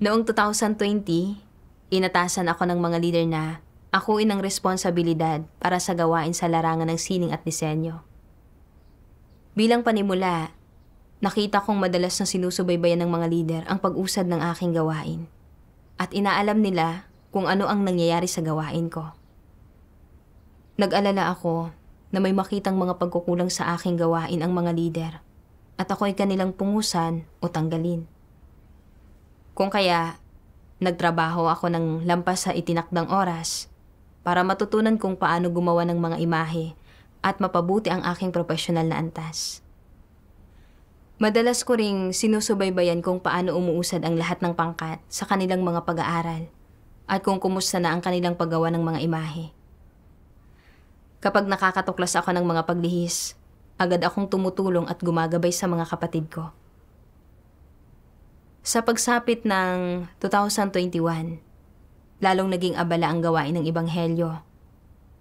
Noong 2020, inatasan ako ng mga leader na akuin ang responsibilidad para sa gawain sa larangan ng sining at disenyo. Bilang panimula, nakita kong madalas na sinusubaybayan ng mga leader ang pag-usad ng aking gawain at inaalam nila kung ano ang nangyayari sa gawain ko. Nag-alala ako na may makitang mga pagkukulang sa aking gawain ang mga leader at ako ay kanilang pungusan o tanggalin. Kung kaya, nagtrabaho ako ng lampas sa itinakdang oras para matutunan kung paano gumawa ng mga imahe at mapabuti ang aking profesional na antas. Madalas ko ring sinusubaybayan kung paano umuusad ang lahat ng pangkat sa kanilang mga pag-aaral at kung kumusta na ang kanilang paggawa ng mga imahe. Kapag nakakatuklas ako ng mga paglihis, agad akong tumutulong at gumagabay sa mga kapatid ko. Sa pagsapit ng 2021, lalong naging abala ang gawain ng Ebanghelyo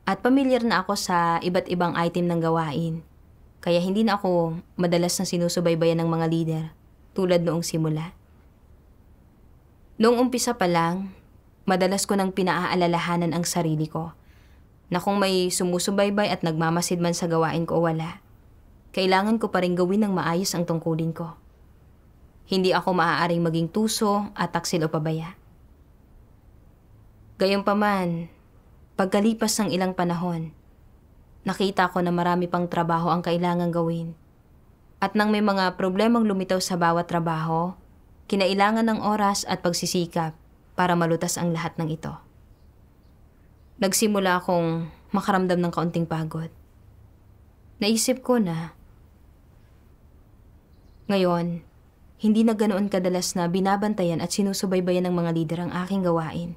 at pamilyar na ako sa iba't ibang item ng gawain, kaya hindi na ako madalas na sinusubaybayan ng mga leader tulad noong simula. Noong umpisa pa lang, madalas ko nang pinaaalalahanan ang sarili ko na kung may sumusubaybay at nagmamasid man sa gawain ko o wala, kailangan ko pa rin gawin ng maayos ang tungkulin ko. Hindi ako maaaring maging tuso at taksil o pabaya. Gayunpaman, pagkalipas ng ilang panahon, nakita ko na marami pang trabaho ang kailangang gawin. At nang may mga problemang lumitaw sa bawat trabaho, kinailangan ng oras at pagsisikap para malutas ang lahat ng ito. Nagsimula akong makaramdam ng kaunting pagod. Naisip ko na, ngayon, hindi na ganoon kadalas na binabantayan at sinusubaybayan ng mga lider ang aking gawain.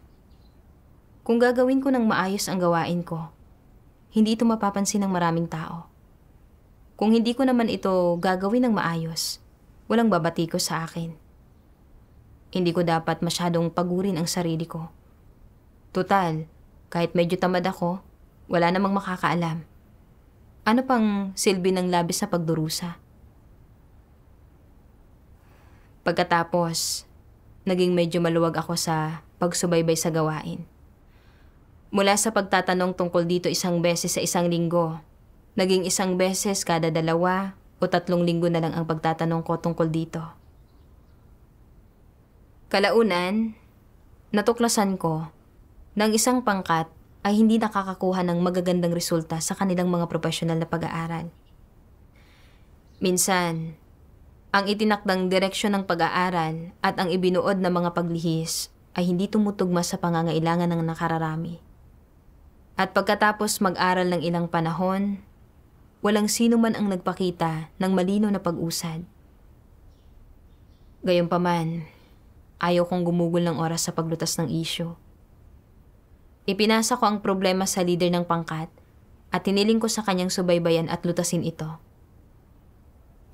Kung gagawin ko ng maayos ang gawain ko, hindi ito mapapansin ng maraming tao. Kung hindi ko naman ito gagawin ng maayos, walang babati ko sa akin. Hindi ko dapat masyadong pagurin ang sarili ko. Tutal, kahit medyo tamad ako, wala namang makakaalam. Ano pang silbi ng labis na pagdurusa? Pagkatapos, naging medyo maluwag ako sa pagsubaybay sa gawain. Mula sa pagtatanong tungkol dito isang beses sa isang linggo, naging isang beses kada 2 o 3 linggo na lang ang pagtatanong ko tungkol dito. Kalaunan, natuklasan ko na ang isang pangkat ay hindi nakakakuha ng magagandang resulta sa kanilang mga profesional na pag-aaral. Minsan, ang itinakdang direksyon ng pag-aaral at ang ibinuod na mga paglihis ay hindi tumutugma sa pangangailangan ng nakararami. At pagkatapos mag-aral ng ilang panahon, walang sino man ang nagpakita ng malinaw na pag-usad. Gayunpaman, ayaw kong gumugol ng oras sa paglutas ng isyu. Ipinasa ko ang problema sa leader ng pangkat at hiniling ko sa kanyang subaybayan at lutasin ito.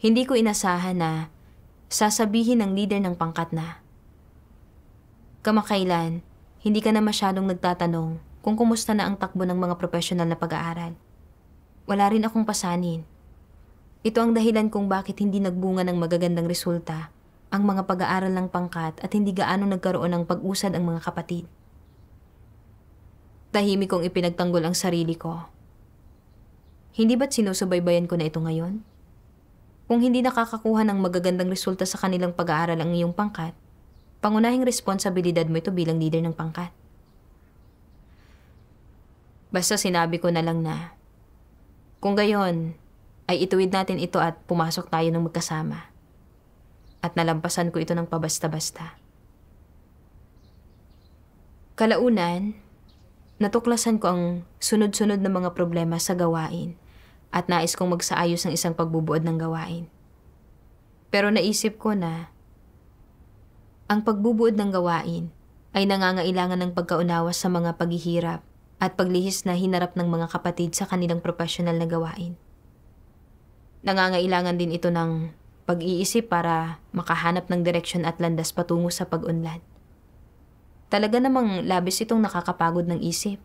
Hindi ko inasahan na sasabihin ng leader ng pangkat na, kamakailan, hindi ka na masyadong nagtatanong kung kumusta na ang takbo ng mga profesional na pag-aaral. Wala rin akong pasanin. Ito ang dahilan kung bakit hindi nagbunga ng magagandang resulta ang mga pag-aaral ng pangkat at hindi gaano nagkaroon ng pag-usad ang mga kapatid. Tahimik kong ipinagtanggol ang sarili ko. Hindi ba't sinusubaybayan ko na ito ngayon? Kung hindi nakakakuha ng magagandang resulta sa kanilang pag-aaral ang iyong pangkat, pangunahing responsibilidad mo ito bilang leader ng pangkat. Basta sinabi ko na lang na, kung gayon, ay ituwid natin ito at pumasok tayo ng magkasama. At nalampasan ko ito ng pabasta-basta. Kalaunan, natuklasan ko ang sunod-sunod na mga problema sa gawain at nais kong magsaayos ng isang pagbubuod ng gawain. Pero naisip ko na ang pagbubuod ng gawain ay nangangailangan ng pagkaunawa sa mga paghihirap at paglihis na hinarap ng mga kapatid sa kanilang profesional na gawain. Nangangailangan din ito ng pag-iisip para makahanap ng direksyon at landas patungo sa pag-unlad. Talaga namang labis itong nakakapagod ng isip.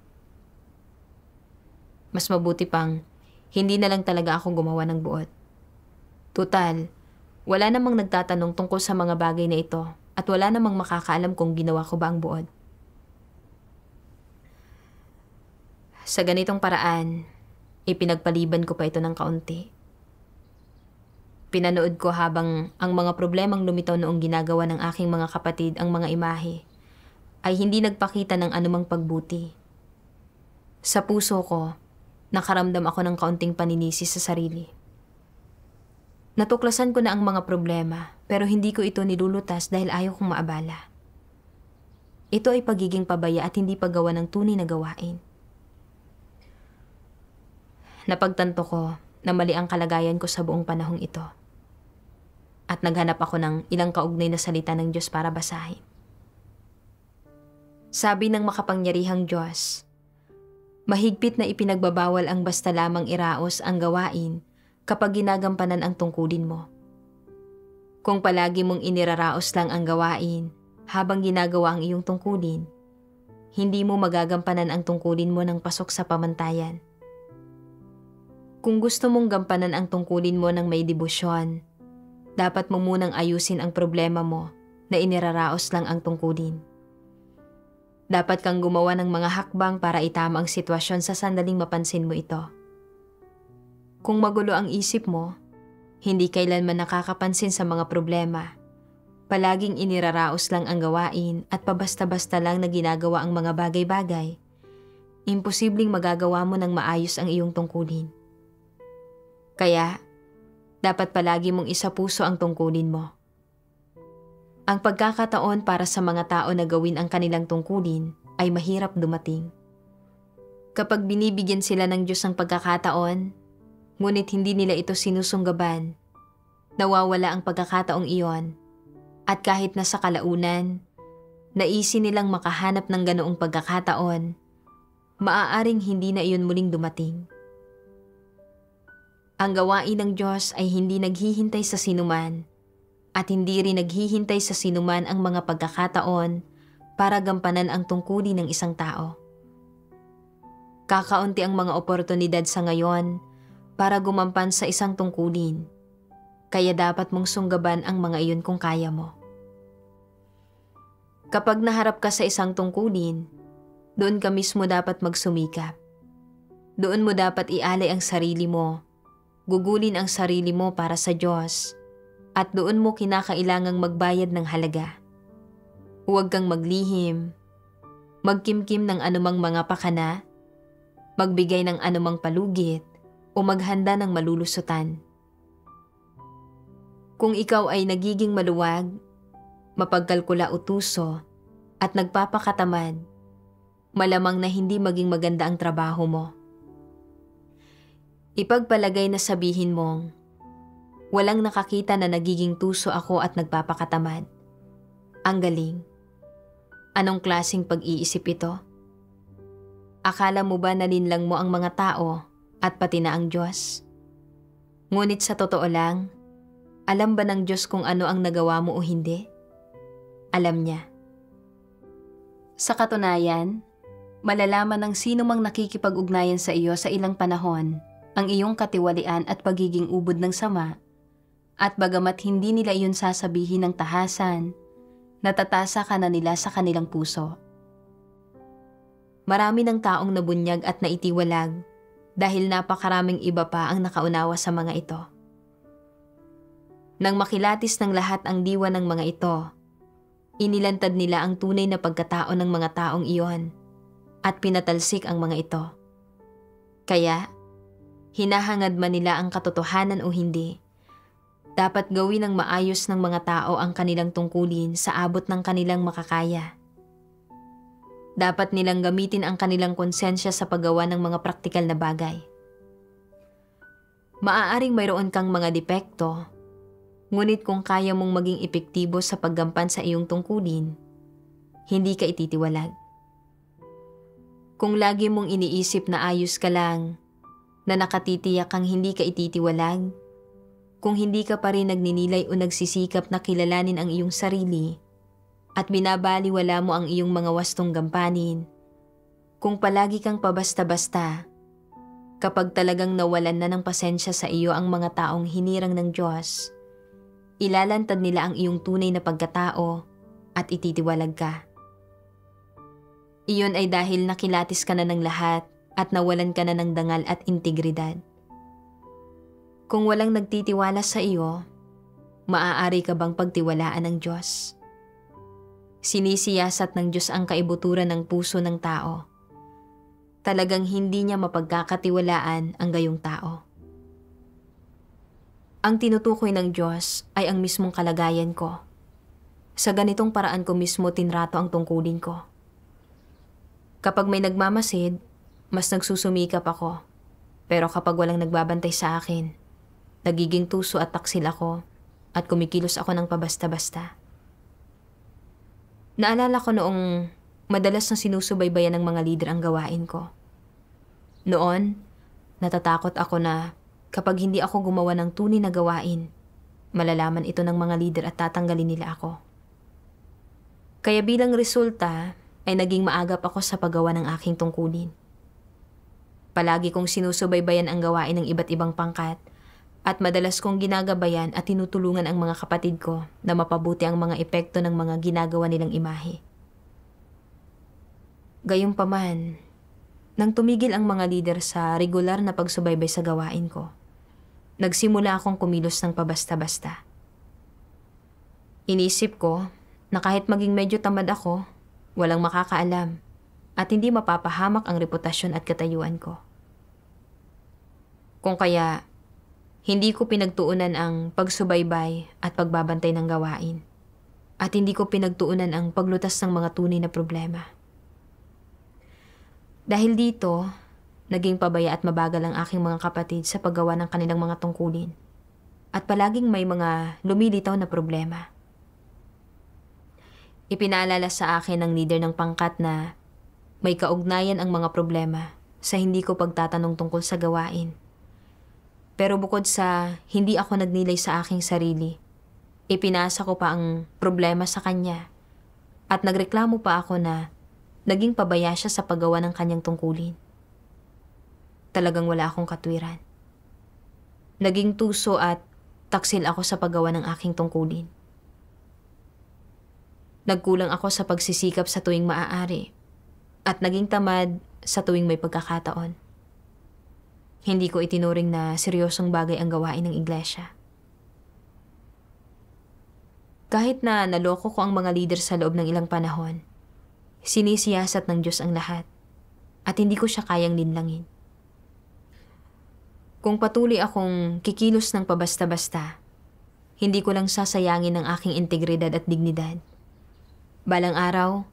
Mas mabuti pang hindi na lang talaga ako gumawa ng buod. Tutal, wala namang nagtatanong tungkol sa mga bagay na ito at wala namang makakaalam kung ginawa ko ba ang buod. Sa ganitong paraan, ipinagpaliban ko pa ito ng kaunti. Pinanood ko habang ang mga problemang lumitaw noong ginagawa ng aking mga kapatid ang mga imahe ay hindi nagpakita ng anumang pagbuti. Sa puso ko, nakaramdam ako ng kaunting paninisi sa sarili. Natuklasan ko na ang mga problema pero hindi ko ito nilulutas dahil ayaw kong maabala. Ito ay pagiging pabaya at hindi paggawa ng tunay na gawain. Napagtanto ko na mali ang kalagayan ko sa buong panahong ito. At naghanap ako ng ilang kaugnay na salita ng Diyos para basahin. Sabi ng makapangyarihang Diyos, mahigpit na ipinagbabawal ang basta lamang iraos ang gawain kapag ginagampanan ang tungkulin mo. Kung palagi mong iniraraos lang ang gawain habang ginagawa ang iyong tungkulin, hindi mo magagampanan ang tungkulin mo ng pasok sa pamantayan. Kung gusto mong gampanan ang tungkulin mo ng may debosyon, dapat mo munang ayusin ang problema mo na iniraraos lang ang tungkulin. Dapat kang gumawa ng mga hakbang para itama ang sitwasyon sa sandaling mapansin mo ito. Kung magulo ang isip mo, hindi kailanman nakakapansin sa mga problema. Palaging iniraraos lang ang gawain at pabasta-basta lang na ginagawa ang mga bagay-bagay. Imposibleng magagawa mo ng maayos ang iyong tungkulin. Kaya, dapat palagi mong isapuso ang tungkulin mo. Ang pagkakataon para sa mga tao na gawin ang kanilang tungkulin ay mahirap dumating. Kapag binibigyan sila ng Diyos ng pagkakataon, ngunit hindi nila ito sinusunggaban, nawawala ang pagkakataong iyon, at kahit nasa kalaunan, naisin nilang makahanap ng ganoong pagkakataon, maaaring hindi na iyon muling dumating. Ang gawain ng Diyos ay hindi naghihintay sa sinuman, at hindi rin naghihintay sa sinuman ang mga pagkakataon para gampanan ang tungkulin ng isang tao. Kakaunti ang mga oportunidad sa ngayon para gumampan sa isang tungkulin, kaya dapat mong sunggaban ang mga iyon kung kaya mo. Kapag naharap ka sa isang tungkulin, doon ka mismo dapat magsumikap. Doon mo dapat ialay ang sarili mo, gugulin ang sarili mo para sa Diyos, at doon mo kinakailangang magbayad ng halaga. Huwag kang maglihim, magkimkim ng anumang mga pakana, magbigay ng anumang palugit, o maghanda ng malulusutan. Kung ikaw ay nagiging maluwag, mapagkalkula utuso, at nagpapakatamad, malamang na hindi maging maganda ang trabaho mo. Ipagpalagay na sabihin mong, walang nakakita na nagiging tuso ako at nagpapakatamad. Ang galing. Anong klaseng pag-iisip ito? Akala mo ba nalinlang mo ang mga tao at pati na ang Diyos? Ngunit sa totoo lang, alam ba ng Diyos kung ano ang nagawa mo o hindi? Alam niya. Sa katunayan, malalaman ng sino mang nakikipag-ugnayan sa iyo sa ilang panahon ang iyong katiwalian at pagiging ubod ng sama, at bagamat hindi nila iyon sasabihin ng tahasan, natatasa ka na nila sa kanilang puso. Marami ng taong nabunyag at naitiwalag dahil napakaraming iba pa ang nakaunawa sa mga ito. Nang makilatis ng lahat ang diwa ng mga ito, inilantad nila ang tunay na pagkatao ng mga taong iyon at pinatalsik ang mga ito. Kaya, hinahangad man nila ang katotohanan o hindi, dapat gawin ng maayos ng mga tao ang kanilang tungkulin sa abot ng kanilang makakaya. Dapat nilang gamitin ang kanilang konsensya sa paggawa ng mga praktikal na bagay. Maaaring mayroon kang mga depekto, ngunit kung kaya mong maging epektibo sa paggampan sa iyong tungkulin, hindi ka ititiwalag. Kung lagi mong iniisip na ayos ka lang, na nakatitiyak kang hindi ka ititiwalag, kung hindi ka pa rin nagninilay o nagsisikap na kilalanin ang iyong sarili at binabaliwala mo ang iyong mga wastong gampanin, kung palagi kang pabasta-basta, kapag talagang nawalan na ng pasensya sa iyo ang mga taong hinirang ng Diyos, ilalantad nila ang iyong tunay na pagkatao at ititiwalag ka. Iyon ay dahil nakilatis ka na ng lahat at nawalan ka na ng dangal at integridad. Kung walang nagtitiwala sa iyo, maaari ka bang pagtiwalaan ng Diyos? Sinisiyasat ng Diyos ang kaibuturan ng puso ng tao. Talagang hindi niya mapagkakatiwalaan ang gayong tao. Ang tinutukoy ng Diyos ay ang mismong kalagayan ko. Sa ganitong paraan ko mismo tinrato ang tungkulin ko. Kapag may nagmamasid, mas nagsusumikap ako. Pero kapag walang nagbabantay sa akin, nagiging tuso at taksil ako at kumikilos ako ng pabasta-basta. Naalala ko noong madalas na sinusubaybayan ng mga lider ang gawain ko. Noon, natatakot ako na kapag hindi ako gumawa ng tunay na gawain, malalaman ito ng mga lider at tatanggalin nila ako. Kaya bilang resulta, ay naging maagap ako sa paggawa ng aking tungkulin. Palagi kong sinusubaybayan ang gawain ng iba't ibang pangkat at madalas kong ginagabayan at tinutulungan ang mga kapatid ko na mapabuti ang mga epekto ng mga ginagawa nilang imahe. Gayunpaman, nang tumigil ang mga lider sa regular na pagsubaybay sa gawain ko, nagsimula akong kumilos ng pabasta-basta. Inisip ko na kahit maging medyo tamad ako, walang makakaalam at hindi mapapahamak ang reputasyon at katayuan ko. Kung kaya, hindi ko pinagtuunan ang pagsubaybay at pagbabantay ng gawain at hindi ko pinagtuunan ang paglutas ng mga tunay na problema. Dahil dito, naging pabaya at mabagal ang aking mga kapatid sa paggawa ng kanilang mga tungkulin at palaging may mga lumilitaw na problema. Ipinaalala sa akin ng leader ng pangkat na may kaugnayan ang mga problema sa hindi ko pagtatanong tungkol sa gawain. Pero bukod sa hindi ako nagnilay sa aking sarili, ipinasa ko pa ang problema sa kanya at nagreklamo pa ako na naging pabaya siya sa paggawa ng kanyang tungkulin. Talagang wala akong katwiran. Naging tuso at taksil ako sa paggawa ng aking tungkulin. Nagkulang ako sa pagsisikap sa tuwing maaari at naging tamad sa tuwing may pagkakataon. Hindi ko itinuring na seryosong bagay ang gawain ng iglesia. Kahit na naloko ko ang mga leader sa loob ng ilang panahon, sinisiyasat ng Diyos ang lahat at hindi ko siya kayang linlangin. Kung patuloy akong kikilos ng pabasta-basta, hindi ko lang sasayangin ang aking integridad at dignidad. Balang araw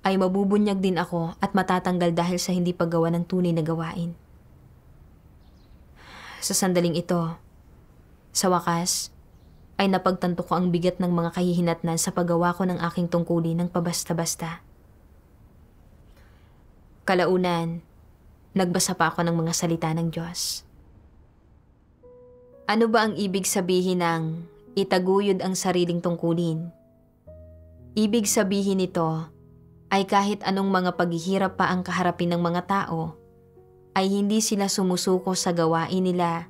ay mabubunyag din ako at matatanggal dahil sa hindi paggawa ng tunay na gawain. Sa sandaling ito, sa wakas, ay napagtanto ko ang bigat ng mga kahihinatnan sa paggawa ko ng aking tungkulin ng pabasta-basta. Kalaunan, nagbasa pa ako ng mga salita ng Diyos. Ano ba ang ibig sabihin ng itaguyod ang sariling tungkulin? Ibig sabihin nito ay kahit anong mga paghihirap pa ang kaharapin ng mga tao, ay hindi sila sumusuko sa gawain nila,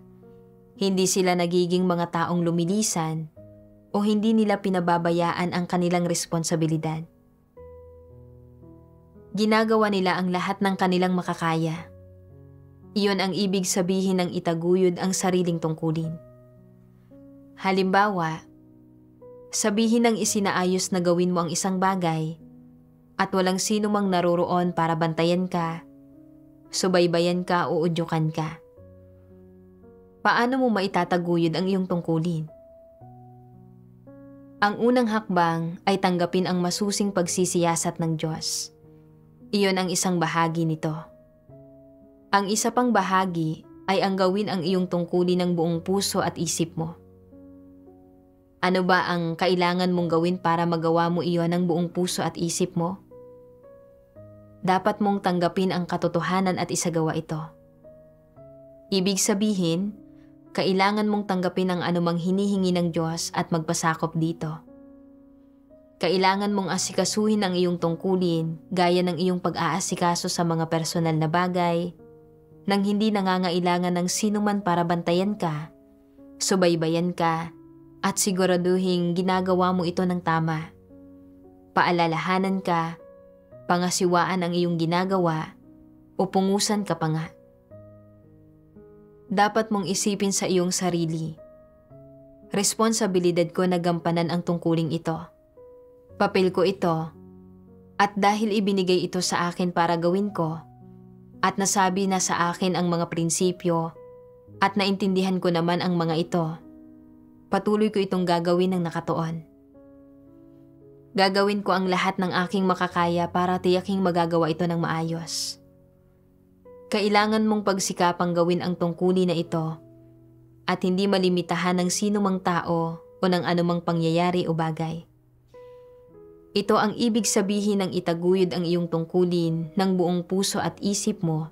hindi sila nagiging mga taong lumilisan, o hindi nila pinababayaan ang kanilang responsibilidad. Ginagawa nila ang lahat ng kanilang makakaya. Iyon ang ibig sabihin ng itaguyod ang sariling tungkulin. Halimbawa, sabihin ng isinaayos na gawin mo ang isang bagay at walang sino mang naroroon para bantayan ka, subaybayan ka o udyukan ka. Paano mo maitataguyod ang iyong tungkulin? Ang unang hakbang ay tanggapin ang masusing pagsisiyasat ng Diyos. Iyon ang isang bahagi nito. Ang isa pang bahagi ay ang gawin ang iyong tungkulin ng buong puso at isip mo. Ano ba ang kailangan mong gawin para magawa mo iyon ng buong puso at isip mo? Dapat mong tanggapin ang katotohanan at isagawa ito. Ibig sabihin, kailangan mong tanggapin ang anumang hinihingi ng Diyos at magpasakop dito. Kailangan mong asikasuhin ang iyong tungkulin gaya ng iyong pag-aasikaso sa mga personal na bagay nang hindi nangangailangan ng sinuman para bantayan ka, subaybayan ka, at siguraduhing ginagawa mo ito ng tama. paalalahanan ka, pangasiwaan ang iyong ginagawa, o pungusan ka pa nga. Dapat mong isipin sa iyong sarili, responsibilidad ko na gampanan ang tungkuling ito. Papel ko ito, at dahil ibinigay ito sa akin para gawin ko, at nasabi na sa akin ang mga prinsipyo, at naintindihan ko naman ang mga ito, patuloy ko itong gagawin ng nakatuon. Gagawin ko ang lahat ng aking makakaya para tiyaking magagawa ito ng maayos. Kailangan mong pagsikapang gawin ang tungkulin na ito at hindi malimitahan ng sino mang tao o ng anumang pangyayari o bagay. Ito ang ibig sabihin ng itaguyod ang iyong tungkulin ng buong puso at isip mo,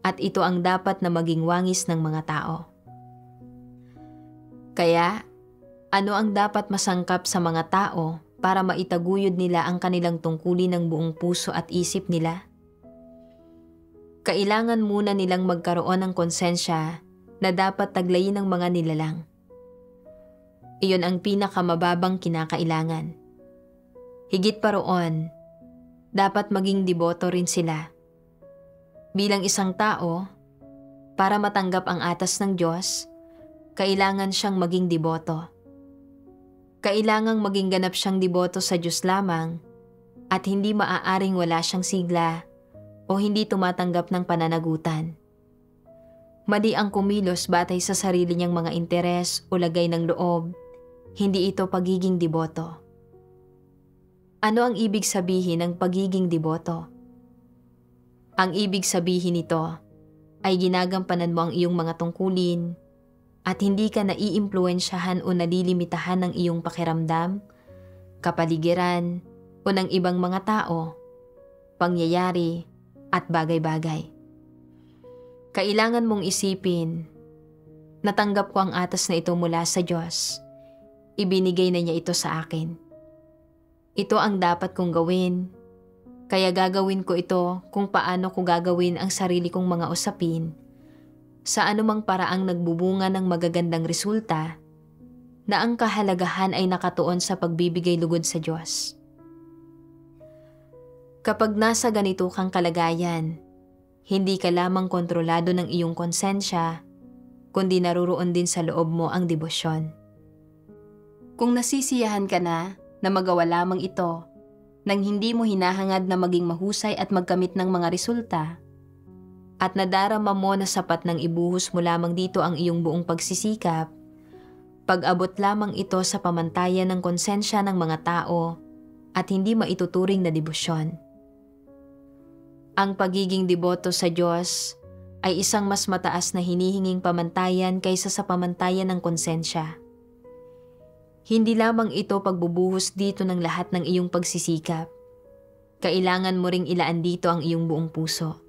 at ito ang dapat na maging wangis ng mga tao. Kaya, ano ang dapat masangkap sa mga tao para maitaguyod nila ang kanilang tungkulin ng buong puso at isip nila? Kailangan muna nilang magkaroon ng konsensya na dapat taglayin ng mga nilalang. Iyon ang pinakamababang kinakailangan. Higit pa roon, dapat maging deboto rin sila. Bilang isang tao, para matanggap ang atas ng Diyos, kailangan siyang maging deboto. Kailangang maging ganap siyang deboto sa Diyos lamang at hindi maaaring wala siyang sigla o hindi tumatanggap ng pananagutan. Mali ang kumilos batay sa sarili niyang mga interes o lagay ng loob, hindi ito pagiging deboto. Ano ang ibig sabihin ng pagiging deboto? Ang ibig sabihin nito ay ginagampanan mo ang iyong mga tungkulin at hindi ka naiimpluwensyahan o nalilimitahan ng iyong pakiramdam, kapaligiran o ng ibang mga tao, pangyayari at bagay-bagay. Kailangan mong isipin, natanggap ko ang atas na ito mula sa Diyos. Ibinigay na niya ito sa akin. Ito ang dapat kong gawin, kaya gagawin ko ito kung paano ko gagawin ang sarili kong mga usapin sa anumang paraang nagbubunga ng magagandang resulta na ang kahalagahan ay nakatuon sa pagbibigay lugod sa Diyos. Kapag nasa ganito kang kalagayan, hindi ka lamang kontrolado ng iyong konsensya, kundi naruroon din sa loob mo ang debosyon. Kung nasisiyahan ka na magawa lamang ito, nang hindi mo hinahangad na maging mahusay at magkamit ng mga resulta, at nadarama mo na sapat nang ibuhos mo lamang dito ang iyong buong pagsisikap, pag-abot lamang ito sa pamantayan ng konsensya ng mga tao at hindi maituturing na debosyon. Ang pagiging deboto sa Diyos ay isang mas mataas na hinihinging pamantayan kaysa sa pamantayan ng konsensya. Hindi lamang ito pagbubuhos dito ng lahat ng iyong pagsisikap. Kailangan mo ring ilaan dito ang iyong buong puso.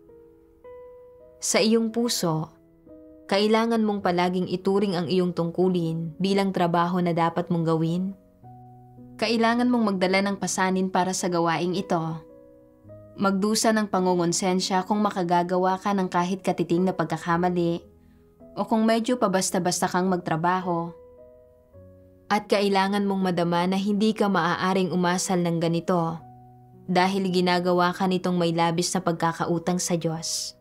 Sa iyong puso, kailangan mong palaging ituring ang iyong tungkulin bilang trabaho na dapat mong gawin. Kailangan mong magdala ng pasanin para sa gawaing ito. Magdusa ng pangungonsensya kung makagagawa ka ng kahit katiting na pagkakamali o kung medyo pabasta-basta kang magtrabaho. At kailangan mong madama na hindi ka maaaring umasal ng ganito dahil ginagawa ka nitong may labis na pagkakautang sa Diyos.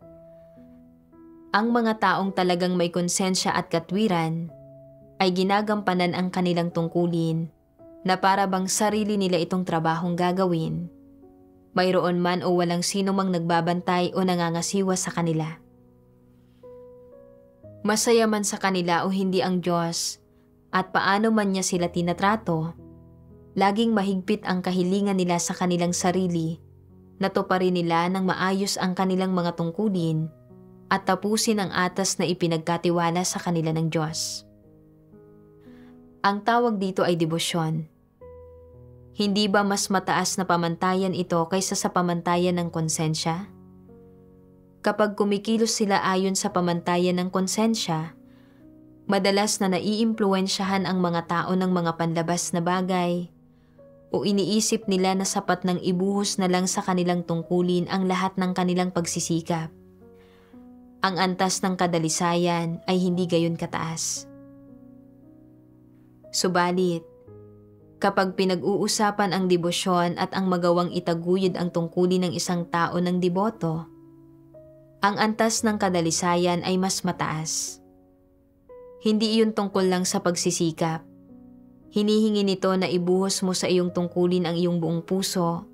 Ang mga taong talagang may konsensya at katwiran ay ginagampanan ang kanilang tungkulin na para bang sarili nila itong trabahong gagawin. Mayroon man o walang sino mang nagbabantay o nangangasiwa sa kanila. Masaya man sa kanila o hindi ang Diyos at paano man niya sila tinatrato, laging mahigpit ang kahilingan nila sa kanilang sarili na tuparin nila ng maayos ang kanilang mga tungkulin at tapusin ang atas na ipinagkatiwala sa kanila ng Diyos. Ang tawag dito ay debosyon. Hindi ba mas mataas na pamantayan ito kaysa sa pamantayan ng konsensya? Kapag kumikilos sila ayon sa pamantayan ng konsensya, madalas na naiimpluwensyahan ang mga tao ng mga panlabas na bagay o iniisip nila na sapat ng ibuhos na lang sa kanilang tungkulin ang lahat ng kanilang pagsisikap. Ang antas ng kadalisayan ay hindi gayon kataas. Subalit, Kapag pinag-uusapan ang debosyon at ang magawang itaguyod ang tungkulin ng isang tao ng deboto, ang antas ng kadalisayan ay mas mataas. Hindi iyon tungkol lang sa pagsisikap. Hinihingi nito na ibuhos mo sa iyong tungkulin ang iyong buong puso,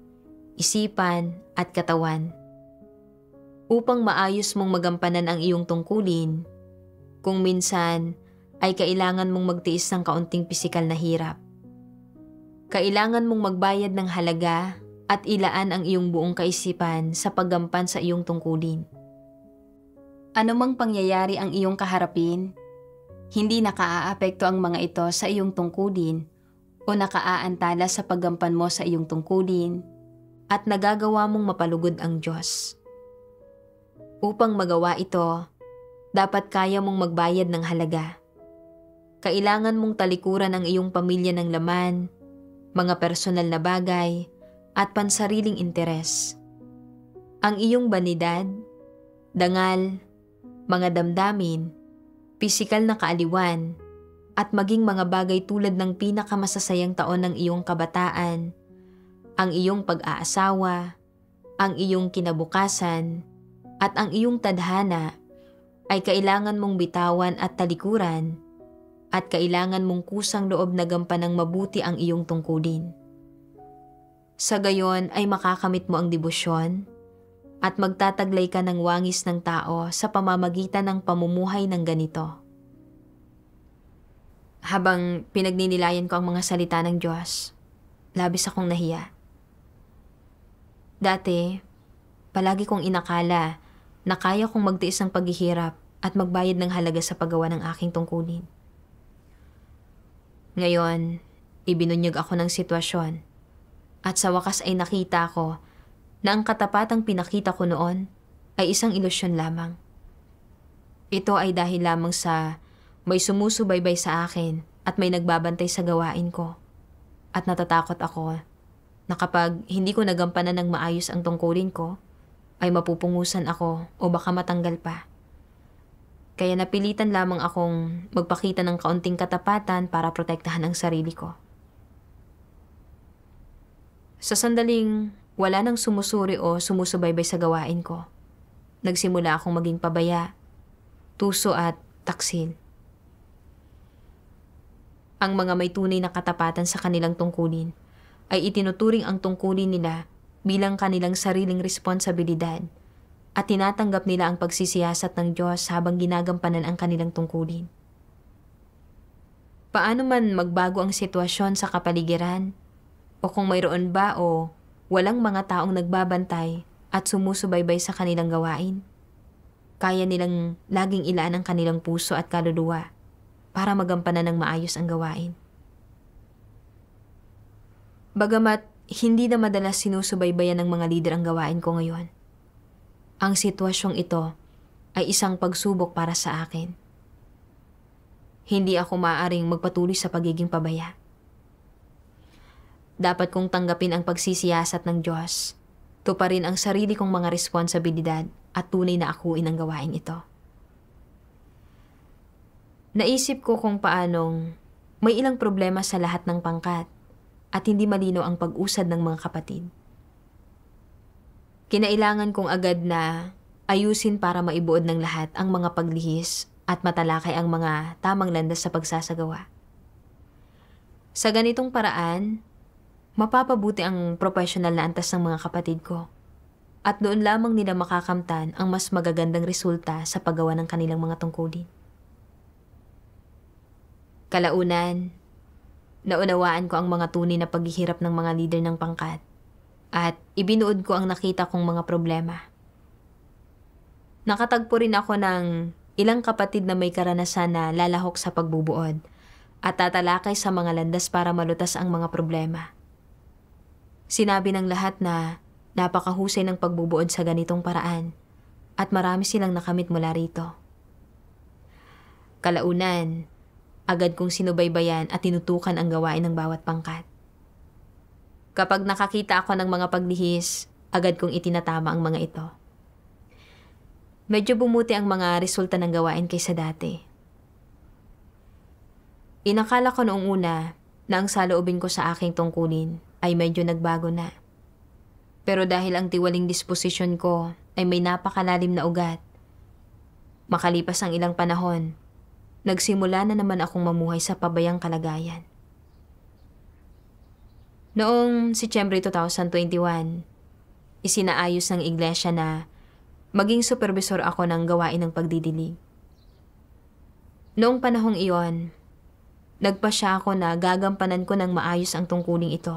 isipan at katawan. Upang maayos mong magampanan ang iyong tungkulin, kung minsan ay kailangan mong magtiis ng kaunting pisikal na hirap. Kailangan mong magbayad ng halaga at ilaan ang iyong buong kaisipan sa paggampan sa iyong tungkulin. Ano mang pangyayari ang iyong kaharapin, hindi nakaaapekto ang mga ito sa iyong tungkulin o nakaaantala sa paggampan mo sa iyong tungkulin at nagagawa mong mapalugod ang Diyos. Upang magawa ito, dapat kaya mong magbayad ng halaga. Kailangan mong talikuran ang iyong pamilya ng laman, mga personal na bagay, at pansariling interes. Ang iyong banidad, dangal, mga damdamin, pisikal na kaaliwan, at maging mga bagay tulad ng pinakamasasayang taon ng iyong kabataan, ang iyong pag-aasawa, ang iyong kinabukasan, at ang iyong tadhana ay kailangan mong bitawan at talikuran, at kailangan mong kusang loob na gampanan ng mabuti ang iyong tungkulin. Sa gayon ay makakamit mo ang debosyon at magtataglay ka ng wangis ng tao sa pamamagitan ng pamumuhay ng ganito. Habang pinagninilayan ko ang mga salita ng Diyos, labis akong nahiya. Dati, palagi kong inakala na kaya kong magtiis ng paghihirap at magbayad ng halaga sa paggawa ng aking tungkulin. Ngayon, ibinunyag ako ng sitwasyon at sa wakas ay nakita ko na ang katapatang pinakita ko noon ay isang ilusyon lamang. Ito ay dahil lamang sa may sumusubaybay sa akin at may nagbabantay sa gawain ko. At natatakot ako na kapag hindi ko nagampanan ng maayos ang tungkulin ko, ay mapupungusan ako o baka matanggal pa. Kaya napilitan lamang akong magpakita ng kaunting katapatan para protektahan ang sarili ko. Sa sandaling wala nang sumusuri o sumusubaybay sa gawain ko, nagsimula akong maging pabaya, tuso at taksil. Ang mga may tunay na katapatan sa kanilang tungkulin ay itinuturing ang tungkulin nila bilang kanilang sariling responsibilidad at tinatanggap nila ang pagsisiyasat ng Diyos habang ginagampanan ang kanilang tungkulin. Paano man magbago ang sitwasyon sa kapaligiran, o kung mayroon ba o walang mga taong nagbabantay at sumusubaybay sa kanilang gawain, kaya nilang laging ilaan ang kanilang puso at kaluluwa para magampanan ng maayos ang gawain. Bagamat hindi na madalas sinusubaybayan ng mga lider ang gawain ko ngayon, ang sitwasyong ito ay isang pagsubok para sa akin. Hindi ako maaaring magpatuloy sa pagiging pabaya. Dapat kong tanggapin ang pagsisiyasat ng Diyos, tuparin ang sarili kong mga responsibilidad at tunay na akuin ang gawain ito. Naisip ko kung paanong may ilang problema sa lahat ng pangkat at hindi malino ang pag-usad ng mga kapatid. Kinailangan kong agad na ayusin para maibuod ng lahat ang mga paglihis at matalakay ang mga tamang landas sa pagsasagawa. Sa ganitong paraan, mapapabuti ang professional na antas ng mga kapatid ko at doon lamang nila makakamtan ang mas magagandang resulta sa paggawa ng kanilang mga tungkulin. Kalaunan, naunawaan ko ang mga tunay na paghihirap ng mga lider ng pangkat at ibinuod ko ang nakita kong mga problema. Nakatagpo rin ako ng ilang kapatid na may karanasan na lalahok sa pagbubuod at tatalakay sa mga landas para malutas ang mga problema. Sinabi ng lahat na napakahusay ng pagbubuod sa ganitong paraan at marami silang nakamit mula rito. Kalaunan, agad kong sinubaybayan at tinutukan ang gawain ng bawat pangkat. Kapag nakakita ako ng mga paglihis, agad kong itinatama ang mga ito. Medyo bumuti ang mga resulta ng gawain kaysa dati. Inakala ko noong una na ang saloobin ko sa aking tungkulin ay medyo nagbago na. Pero dahil ang tiwaling disposisyon ko ay may napakalalim na ugat, makalipas ang ilang panahon, nagsimula na naman akong mamuhay sa pabayang kalagayan. Noong Setyembre 2021, isinaayos ng iglesia na maging supervisor ako ng gawain ng pagdidilig. Noong panahong iyon, nagpasya ako na gagampanan ko ng maayos ang tungkuling ito.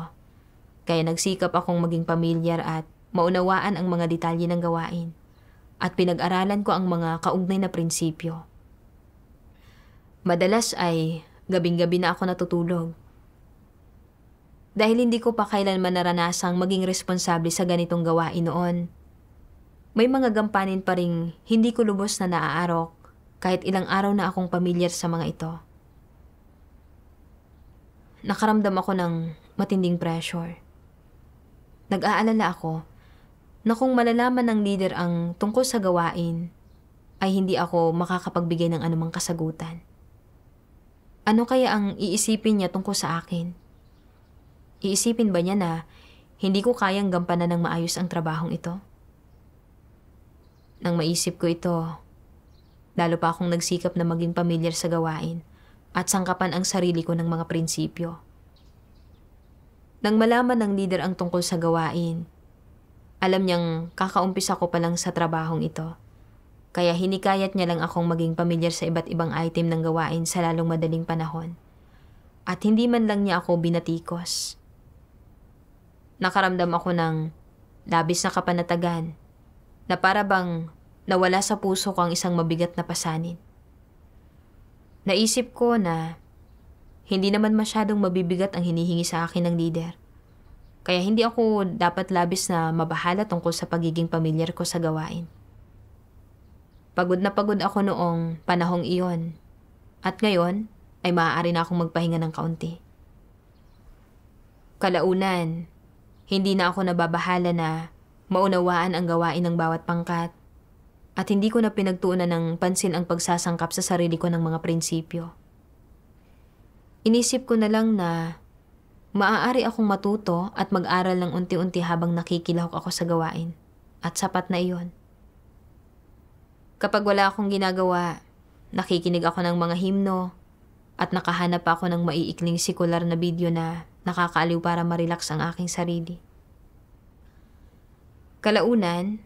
Kaya nagsikap akong maging pamilyar at maunawaan ang mga detalye ng gawain at pinag-aralan ko ang mga kaugnay na prinsipyo. Madalas ay gabing-gabi na ako natutulog. Dahil hindi ko pa kailanman naranasang maging responsable sa ganitong gawain noon, may mga gampanin pa ring hindi ko lubos na naaarok kahit ilang araw na akong pamilyar sa mga ito. Nakaramdam ako ng matinding pressure. Nag-aalala ako na kung malalaman ng leader ang tungkol sa gawain, ay hindi ako makakapagbigay ng anumang kasagutan. Ano kaya ang iisipin niya tungkol sa akin? Iisipin ba niya na hindi ko kayang gampanan ng maayos ang trabahong ito? Nang maisip ko ito, lalo pa akong nagsikap na maging pamilyar sa gawain at sangkapan ang sarili ko ng mga prinsipyo. Nang malaman ng leader ang tungkol sa gawain, alam niyang kakaumpisa ko pa lang sa trabahong ito, kaya hinikayat niya lang akong maging pamilyar sa iba't ibang item ng gawain sa lalong madaling panahon. At hindi man lang niya ako binatikos. Nakaramdam ako ng labis na kapanatagan na para bang nawala sa puso ko ang isang mabigat na pasanin. Naisip ko na hindi naman masyadong mabibigat ang hinihingi sa akin ng leader. Kaya hindi ako dapat labis na mabahala tungkol sa pagiging pamilyar ko sa gawain. Pagod na pagod ako noong panahong iyon. At ngayon ay maaari na akong magpahinga ng kaunti. Kalaunan, hindi na ako nababahala na maunawaan ang gawain ng bawat pangkat at hindi ko na pinagtuunan ng pansin ang pagsasangkap sa sarili ko ng mga prinsipyo. Inisip ko na lang na maaari akong matuto at mag-aral ng unti-unti habang nakikilahok ako sa gawain at sapat na iyon. Kapag wala akong ginagawa, nakikinig ako ng mga himno at nakahanap ako ng maiikling sekular na video na nakakaaliw para ma-relax ang aking sarili. Kalaunan,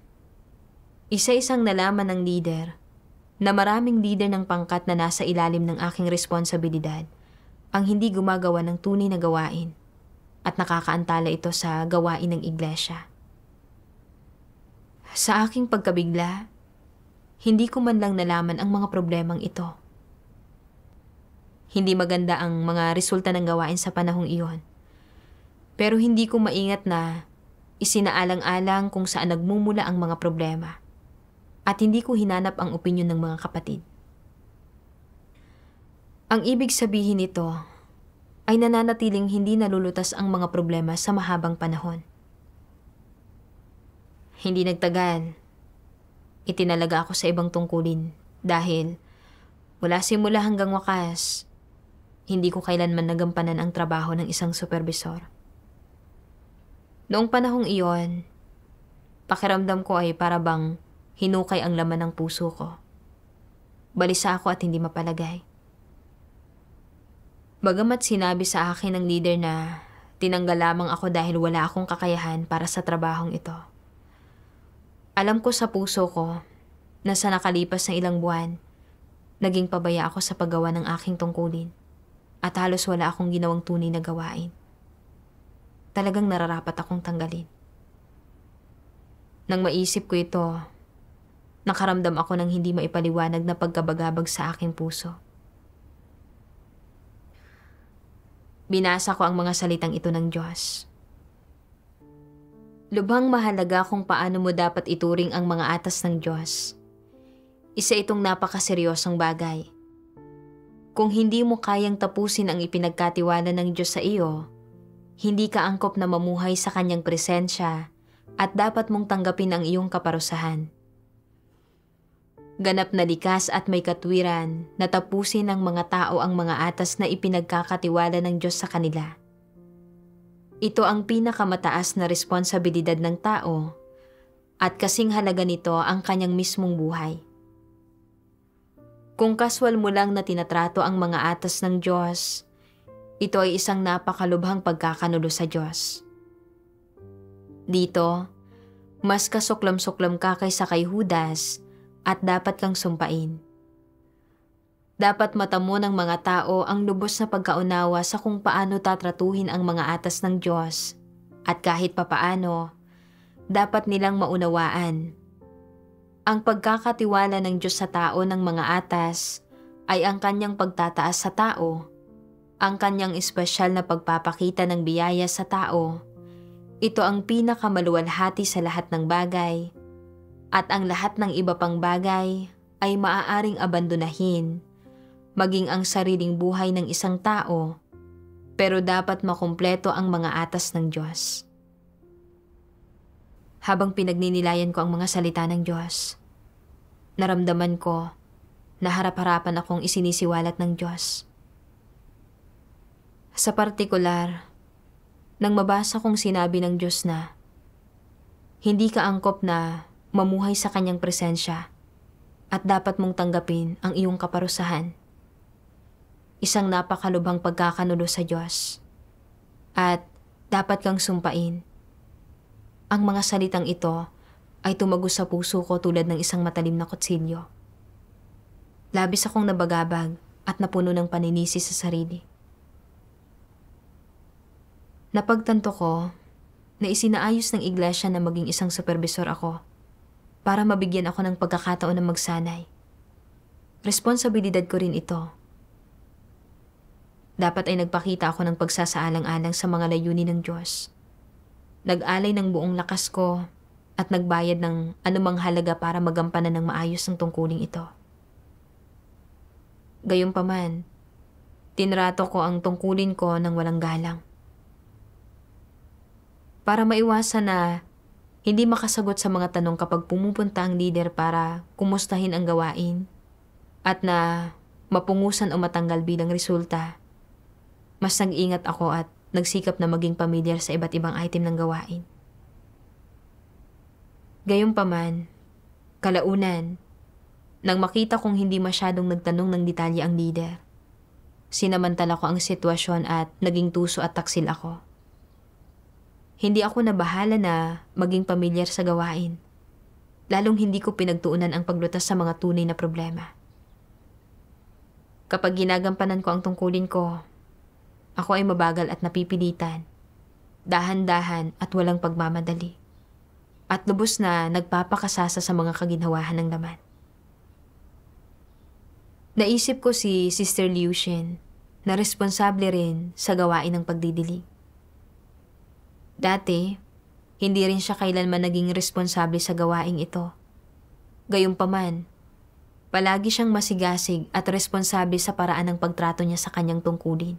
isa-isang nalaman ng leader na maraming leader ng pangkat na nasa ilalim ng aking responsibilidad ang hindi gumagawa ng tunay na gawain at nakakaantala ito sa gawain ng iglesia. Sa aking pagkabigla, hindi ko man lang nalaman ang mga problemang ito. Hindi maganda ang mga resulta ng gawain sa panahong iyon. Pero hindi ko maingat na isinaalang-alang kung saan nagmumula ang mga problema. At hindi ko hinanap ang opinyon ng mga kapatid. Ang ibig sabihin nito ay nananatiling hindi nalulutas ang mga problema sa mahabang panahon. Hindi nagtagal, itinalaga ako sa ibang tungkulin dahil mula simula hanggang wakas, hindi ko kailanman nagampanan ang trabaho ng isang supervisor. Noong panahong iyon, pakiramdam ko ay para bang hinukay ang laman ng puso ko. Balisa ako at hindi mapalagay. Bagamat sinabi sa akin ng leader na tinanggal lamang ako dahil wala akong kakayahan para sa trabahong ito. Alam ko sa puso ko na sa nakalipas ng ilang buwan, naging pabaya ako sa paggawa ng aking tungkulin at halos wala akong ginawang tunay na gawain. Talagang nararapat akong tanggalin. Nang maisip ko ito, nakaramdam ako ng hindi maipaliwanag na pagkabagabag sa aking puso. Binasa ko ang mga salitang ito ng Diyos. Lubhang mahalaga kung paano mo dapat ituring ang mga atas ng Diyos. Isa itong napakaseryosong bagay. Kung hindi mo kayang tapusin ang ipinagkatiwala ng Diyos sa iyo, hindi ka angkop na mamuhay sa kanyang presensya at dapat mong tanggapin ang iyong kaparusahan. Ganap na likas at may katwiran na tapusin ng mga tao ang mga atas na ipinagkakatiwala ng Diyos sa kanila. Ito ang pinakamataas na responsibilidad ng tao at kasing halaga nito ang kanyang mismong buhay. Kung kaswal mo lang na tinatrato ang mga atas ng Diyos, ito ay isang napakalubhang pagkakanulo sa Diyos. Dito, mas kasuklam-suklam ka kaysa kay Judas at dapat kang sumpain. Dapat mata mo ng mga tao ang lubos na pagkaunawa sa kung paano tatratuhin ang mga atas ng Diyos at kahit papaano, dapat nilang maunawaan. Ang pagkakatiwala ng Diyos sa tao ng mga atas ay ang kanyang pagtataas sa tao, ang kanyang espesyal na pagpapakita ng biyaya sa tao. Ito ang pinakamaluwalhati sa lahat ng bagay at ang lahat ng iba pang bagay ay maaaring abandonahin, maging ang sariling buhay ng isang tao, pero dapat makumpleto ang mga atas ng Diyos. Habang pinagninilayan ko ang mga salita ng Diyos, naramdaman ko na harap-harapan akong isinisiwalat ng Diyos. Sa partikular, nang mabasa kong sinabi ng Diyos na hindi ka angkop na mamuhay sa kanyang presensya at dapat mong tanggapin ang iyong kaparusahan. Isang napakalubhang pagkakanulo sa Diyos at dapat kang sumpain. Ang mga salitang ito ay tumagos sa puso ko tulad ng isang matalim na kutsilyo. Labis akong nabagabag at napuno ng paninisi sa sarili. Napagtanto ko na isinaayos ng iglesia na maging isang supervisor ako para mabigyan ako ng pagkakataon na magsanay. Responsibilidad ko rin ito. Dapat ay nagpakita ako ng pagsasaalang-alang sa mga layunin ng Diyos. Nag-alay ng buong lakas ko at nagbayad ng anumang halaga para magampanan ng maayos ang tungkuling ito. Gayunpaman, tinrato ko ang tungkulin ko ng walang galang. Para maiwasan na hindi makasagot sa mga tanong kapag pumupunta ang leader para kumustahin ang gawain at na mapungusan o matanggal bilang resulta, mas nag-ingat ako at nagsikap na maging pamilyar sa iba't ibang item ng gawain. Gayunpaman, kalaunan, nang makita kong hindi masyadong nagtanong ng detalye ang leader, sinamantala ko ang sitwasyon at naging tuso at taksil ako. Hindi ako nabahala na maging pamilyar sa gawain, lalong hindi ko pinagtuunan ang paglutas sa mga tunay na problema. Kapag ginagampanan ko ang tungkulin ko, ako ay mabagal at napipilitan, dahan-dahan at walang pagmamadali, at lubos na nagpapakasasa sa mga kaginhawahan ng laman. Naisip ko si Sister Liusin na responsable rin sa gawain ng pagdidilig. Dati, hindi rin siya kailanman naging responsable sa gawaing ito. Gayunpaman, palagi siyang masigasig at responsable sa paraan ng pagtrato niya sa kanyang tungkulin.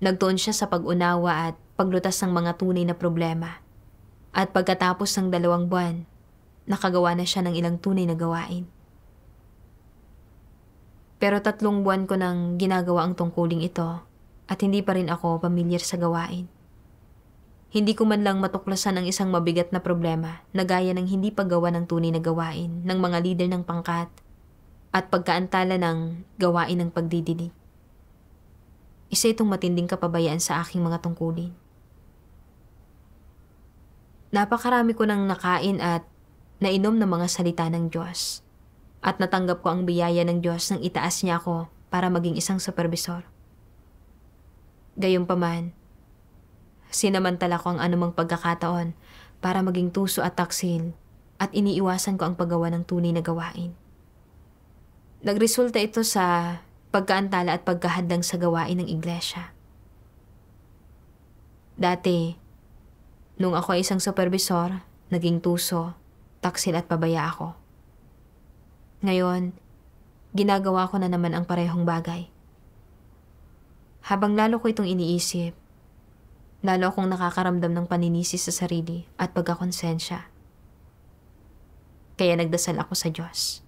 Nagtuon siya sa pag-unawa at paglutas ng mga tunay na problema. At pagkatapos ng 2 buwan, nakagawa na siya ng ilang tunay na gawain. Pero 3 buwan ko nang ginagawa ang tungkuling ito at hindi pa rin ako pamilyar sa gawain. Hindi ko man lang matuklasan ang isang mabigat na problema na gaya ng hindi paggawa ng tunay na gawain ng mga lider ng pangkat at pagkaantala ng gawain ng pagdidilig. Isa itong matinding kapabayaan sa aking mga tungkulin. Napakarami ko nang nakain at nainom ng mga salita ng Diyos at natanggap ko ang biyaya ng Diyos nang itaas niya ako para maging isang supervisor. Gayunpaman, sinamantala ko ang anumang pagkakataon para maging tuso at taksil at iniiwasan ko ang paggawa ng tunay na gawain. Nagresulta ito sa pagkaantala at pagkahadlang sa gawain ng iglesia. Dati, nung ako ay isang supervisor, naging tuso, taksil at pabaya ako. Ngayon, ginagawa ko na naman ang parehong bagay. Habang lalo ko itong iniisip, lalo akong nakakaramdam ng paninisi sa sarili at pagkakonsensya. Kaya nagdasal ako sa Diyos.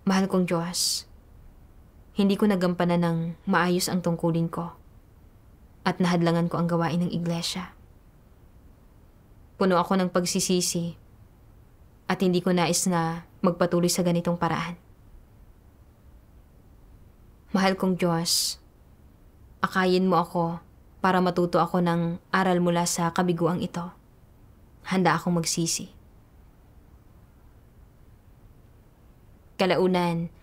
Mahal kong Diyos, hindi ko nagampanan ng maayos ang tungkulin ko at nahadlangan ko ang gawain ng iglesia. Puno ako ng pagsisisi at hindi ko nais na magpatuloy sa ganitong paraan. Mahal kong Diyos, akayin mo ako para matuto ako ng aral mula sa kabiguang ito. Handa akong magsisi. Kalaunan,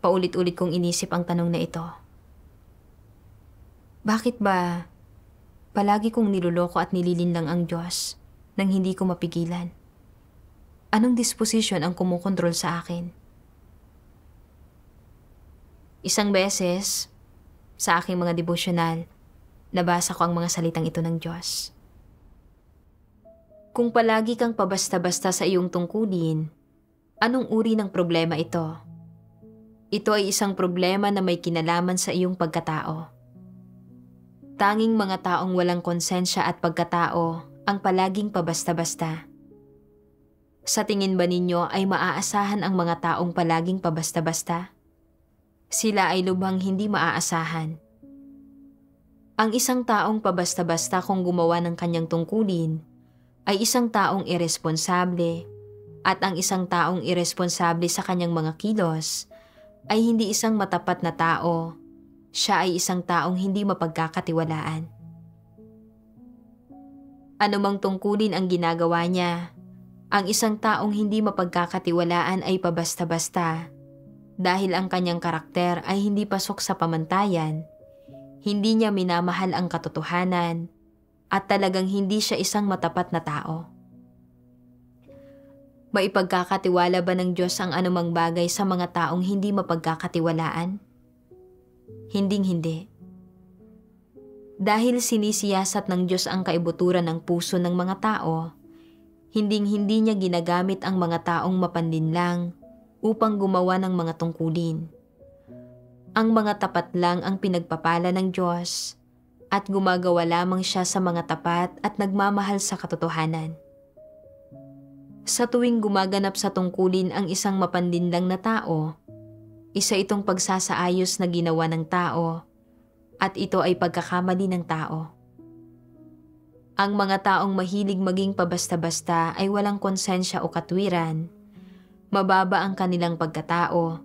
paulit-ulit kong inisip ang tanong na ito. Bakit ba palagi kong niloloko at nililinlang ang Diyos nang hindi ko mapigilan? Anong disposisyon ang kumukontrol sa akin? Isang beses, sa aking mga devotional, nabasa ko ang mga salitang ito ng Diyos. Kung palagi kang pabasta-basta sa iyong tungkulin, anong uri ng problema ito? Ito ay isang problema na may kinalaman sa iyong pagkatao. Tanging mga taong walang konsensya at pagkatao ang palaging pabasta-basta. Sa tingin ba ninyo ay maaasahan ang mga taong palaging pabasta-basta? Sila ay lubhang hindi maaasahan. Ang isang taong pabasta-basta kung gumawa ng kanyang tungkulin ay isang taong iresponsable, at ang isang taong iresponsable sa kanyang mga kilos ay hindi isang matapat na tao. Siya ay isang taong hindi mapagkakatiwalaan. Anumang tungkulin ang ginagawa niya, ang isang taong hindi mapagkakatiwalaan ay pabasta-basta dahil ang kanyang karakter ay hindi pasok sa pamantayan, hindi niya minamahal ang katotohanan, at talagang hindi siya isang matapat na tao. Maipagkakatiwala ba ng Diyos ang anumang bagay sa mga taong hindi mapagkakatiwalaan? Hinding-hindi. Dahil sinisiyasat ng Diyos ang kaibuturan ng puso ng mga tao, hinding-hindi niya ginagamit ang mga taong mapanlinlang upang gumawa ng mga tungkulin. Ang mga tapat lang ang pinagpapala ng Diyos at gumagawa lamang siya sa mga tapat at nagmamahal sa katotohanan. Sa tuwing gumaganap sa tungkulin ang isang mapanlinlang na tao, isa itong pagsasaayos na ginawa ng tao at ito ay pagkakamali ng tao. Ang mga taong mahilig maging pabasta-basta ay walang konsensya o katwiran, mababa ang kanilang pagkatao,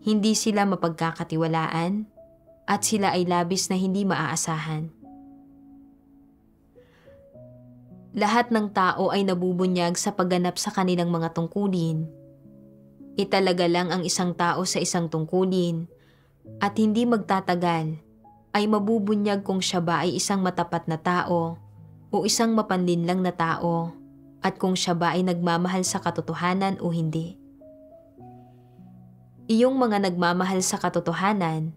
hindi sila mapagkakatiwalaan, at sila ay labis na hindi maaasahan. Lahat ng tao ay nabubunyag sa pagganap sa kanilang mga tungkulin. Italaga lang ang isang tao sa isang tungkulin at hindi magtatagal ay mabubunyag kung siya ba ay isang matapat na tao o isang mapanlinlang na tao at kung siya ba ay nagmamahal sa katotohanan o hindi. Iyong mga nagmamahal sa katotohanan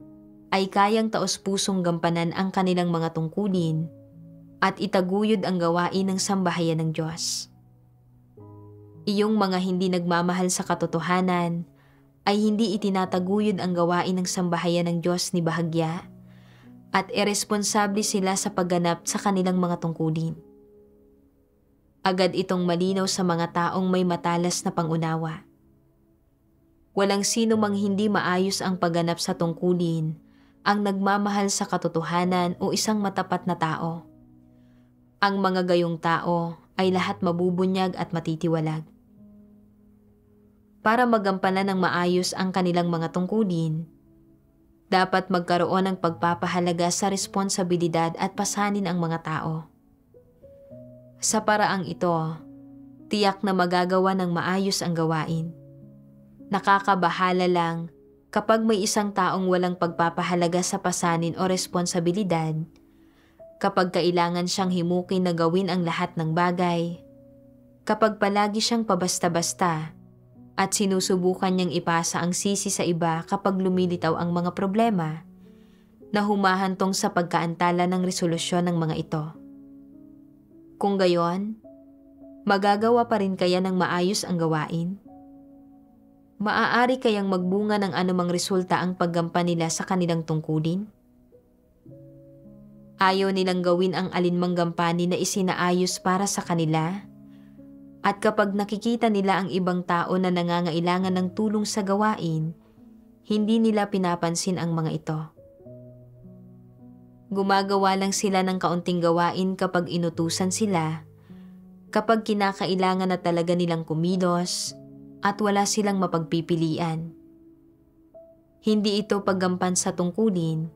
ay kayang taos-pusong gampanan ang kanilang mga tungkulin at itaguyod ang gawain ng sambahayan ng Diyos. Iyong mga hindi nagmamahal sa katotohanan ay hindi itinataguyod ang gawain ng sambahayan ng Diyos ni bahagya at iresponsable sila sa pagganap sa kanilang mga tungkulin. Agad itong malinaw sa mga taong may matalas na pangunawa. Walang sino mang hindi maayos ang pagganap sa tungkulin ang nagmamahal sa katotohanan o isang matapat na tao. Ang mga gayong tao ay lahat mabubunyag at matitiwalag. Para magampanan ng maayos ang kanilang mga tungkulin, dapat magkaroon ng pagpapahalaga sa responsibilidad at pasanin ang mga tao. Sa paraang ito, tiyak na magagawa ng maayos ang gawain. Nakakabahala lang kapag may isang taong walang pagpapahalaga sa pasanin o responsibilidad, kapag kailangan siyang himukin na gawin ang lahat ng bagay, kapag palagi siyang pabasta-basta at sinusubukan niyang ipasa ang sisi sa iba kapag lumilitaw ang mga problema na humahantong sa pagkaantala ng resolusyon ng mga ito. Kung gayon, magagawa pa rin kaya ng maayos ang gawain? Maaari kayang magbunga ng anumang resulta ang paggampan nila sa kanilang tungkulin? Ayaw nilang gawin ang alinmang gampanin na isinaayos para sa kanila At kapag nakikita nila ang ibang tao na nangangailangan ng tulong sa gawain, hindi nila pinapansin ang mga ito. Gumagawa lang sila ng kaunting gawain kapag inutusan sila, kapag kinakailangan na talaga nilang kumilos at wala silang mapagpipilian. Hindi ito paggampan sa tungkulin,